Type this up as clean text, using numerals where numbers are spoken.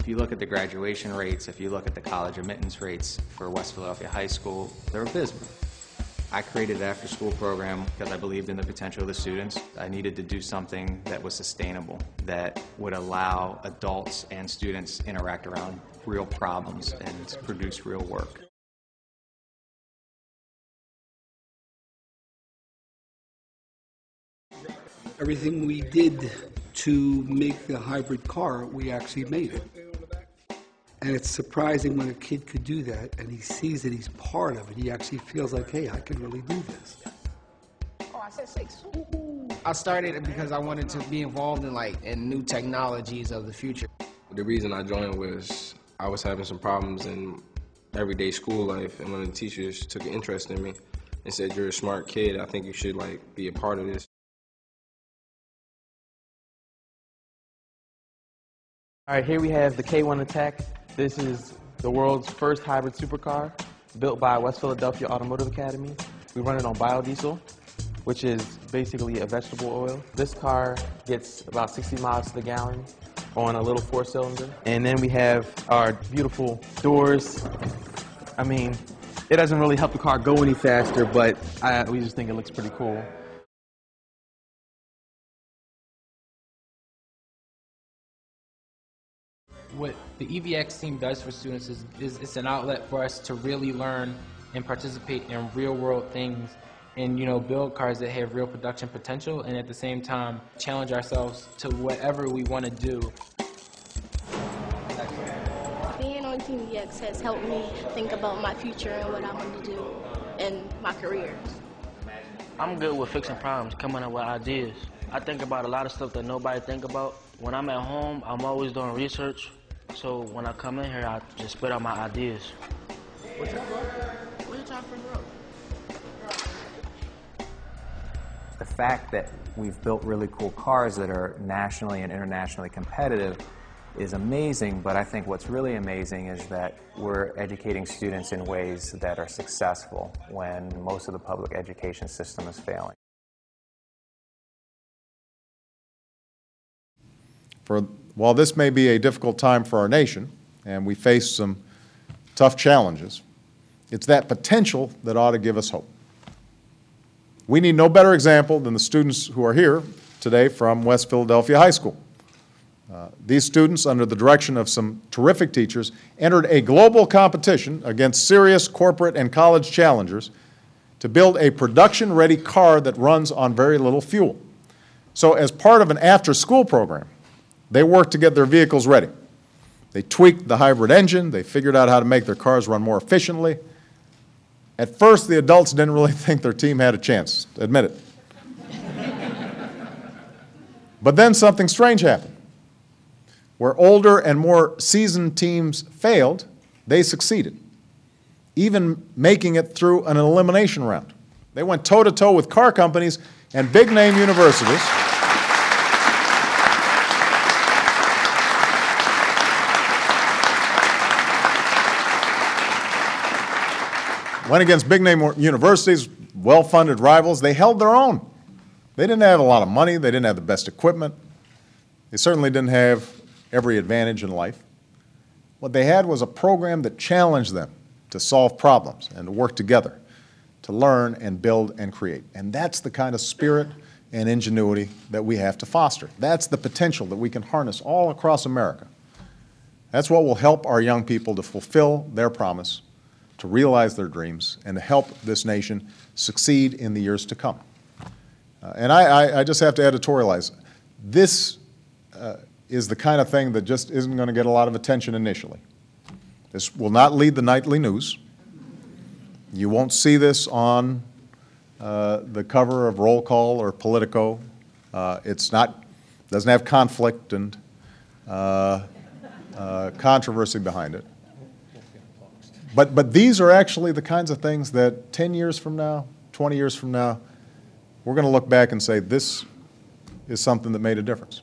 If you look at the graduation rates, if you look at the college admittance rates for West Philadelphia High School, they're abysmal. I created an after-school program because I believed in the potential of the students. I needed to do something that was sustainable, that would allow adults and students to interact around real problems and produce real work. Everything we did to make the hybrid car, we actually made it. And it's surprising when a kid could do that and he sees that he's part of it. He actually feels like, hey, I can really do this. Oh, I said 6. I started it because I wanted to be involved in new technologies of the future. The reason I joined was I was having some problems in everyday school life, and one of the teachers took an interest in me and said, "You're a smart kid. I think you should be a part of this." All right, here we have the K1 Attack. This is the world's first hybrid supercar built by West Philadelphia Automotive Academy. We run it on biodiesel, which is basically a vegetable oil. This car gets about 60 miles to the gallon on a little 4-cylinder. And then we have our beautiful doors. I mean, it doesn't really help the car go any faster, but we just think it looks pretty cool. What the EVX team does for students is it's an outlet for us to really learn and participate in real-world things and, build cars that have real production potential and at the same time challenge ourselves to whatever we want to do. Being on Team EVX has helped me think about my future and what I want to do in my career. I'm good with fixing problems, coming up with ideas. I think about a lot of stuff that nobody think about. When I'm at home, I'm always doing research. So when I come in here, I just spit out my ideas. What's your time for growth? The fact that we've built really cool cars that are nationally and internationally competitive is amazing, but I think what's really amazing is that we're educating students in ways that are successful when most of the public education system is failing. While this may be a difficult time for our nation, and we face some tough challenges, it's that potential that ought to give us hope. We need no better example than the students who are here today from West Philadelphia High School. These students, under the direction of some terrific teachers, entered a global competition against serious corporate and college challengers to build a production-ready car that runs on very little fuel. So as part of an after-school program, they worked to get their vehicles ready. They tweaked the hybrid engine. They figured out how to make their cars run more efficiently. At first, the adults didn't really think their team had a chance, admit it. But then something strange happened. Where older and more seasoned teams failed, they succeeded, even making it through an elimination round. They went toe-to-toe with car companies and big-name universities. Went against big-name universities, well-funded rivals. They held their own. They didn't have a lot of money. They didn't have the best equipment. They certainly didn't have every advantage in life. What they had was a program that challenged them to solve problems and to work together, to learn and build and create. And that's the kind of spirit and ingenuity that we have to foster. That's the potential that we can harness all across America. That's what will help our young people to fulfill their promise, to realize their dreams, and to help this nation succeed in the years to come. And I just have to editorialize. This is the kind of thing that just isn't going to get a lot of attention initially. This will not lead the nightly news. You won't see this on the cover of Roll Call or Politico. Doesn't have conflict and controversy behind it. But these are actually the kinds of things that 10 years from now, 20 years from now, we're going to look back and say this is something that made a difference.